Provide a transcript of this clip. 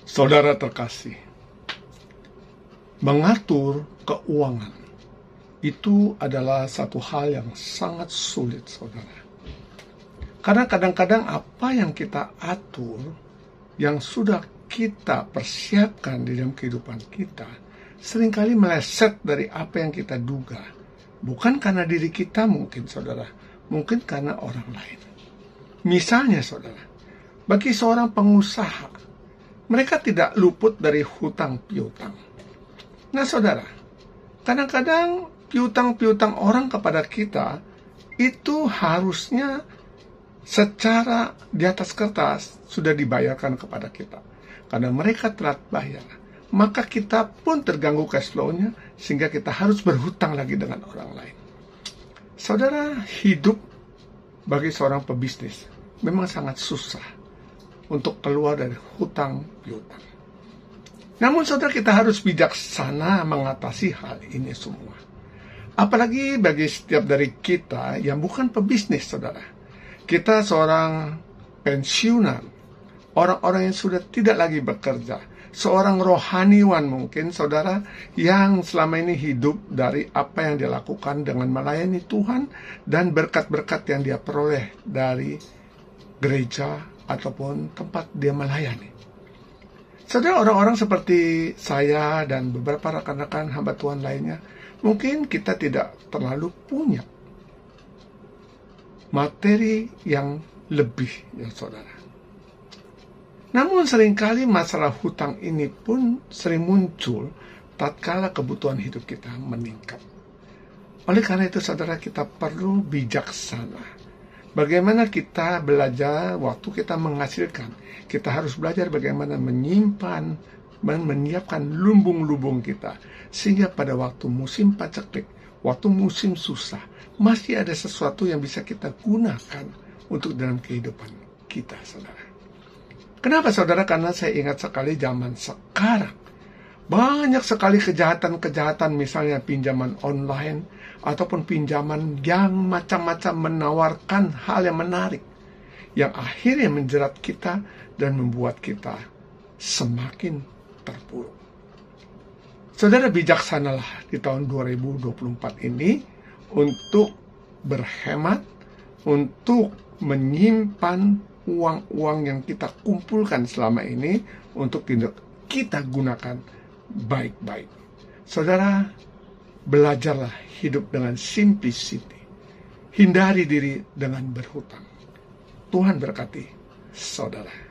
Saudara terkasih, mengatur keuangan itu adalah satu hal yang sangat sulit, saudara. Karena kadang-kadang apa yang kita atur, yang sudah kita persiapkan di dalam kehidupan kita, seringkali meleset dari apa yang kita duga. Bukan karena diri kita mungkin, saudara. Mungkin karena orang lain. Misalnya, saudara, bagi seorang pengusaha, mereka tidak luput dari hutang piutang. Nah, saudara, kadang-kadang piutang-piutang orang kepada kita itu harusnya secara di atas kertas sudah dibayarkan kepada kita. Karena mereka telat bayar, maka kita pun terganggu cash flow-nya sehingga kita harus berhutang lagi dengan orang lain. Saudara, hidup bagi seorang pebisnis memang sangat susah untuk keluar dari hutang piutang. Namun saudara, kita harus bijaksana mengatasi hal ini semua. Apalagi bagi setiap dari kita yang bukan pebisnis, saudara. Kita seorang pensiunan, orang-orang yang sudah tidak lagi bekerja, seorang rohaniwan mungkin, saudara, yang selama ini hidup dari apa yang dia lakukan dengan melayani Tuhan dan berkat-berkat yang dia peroleh dari gereja ataupun tempat dia melayani. Saudara, orang-orang seperti saya dan beberapa rekan-rekan hamba Tuhan lainnya, mungkin kita tidak terlalu punya materi yang lebih, ya saudara. Namun seringkali masalah hutang ini pun sering muncul tatkala kebutuhan hidup kita meningkat. Oleh karena itu, saudara, kita perlu bijaksana. Bagaimana kita belajar waktu kita menghasilkan. Kita harus belajar bagaimana menyimpan dan menyiapkan lumbung-lumbung kita. Sehingga pada waktu musim paceklik, waktu musim susah, masih ada sesuatu yang bisa kita gunakan untuk dalam kehidupan kita, saudara. Kenapa, saudara? Karena saya ingat sekali zaman sekarang. Banyak sekali kejahatan-kejahatan, misalnya pinjaman online, ataupun pinjaman yang macam-macam menawarkan hal yang menarik, yang akhirnya menjerat kita dan membuat kita semakin terpuruk. Saudara, bijaksanalah di tahun 2024 ini untuk berhemat, untuk menyimpan uang-uang yang kita kumpulkan selama ini untuk kita gunakan baik-baik. Saudara, belajarlah hidup dengan simplicity. Hindari diri dengan berhutang. Tuhan berkati saudara.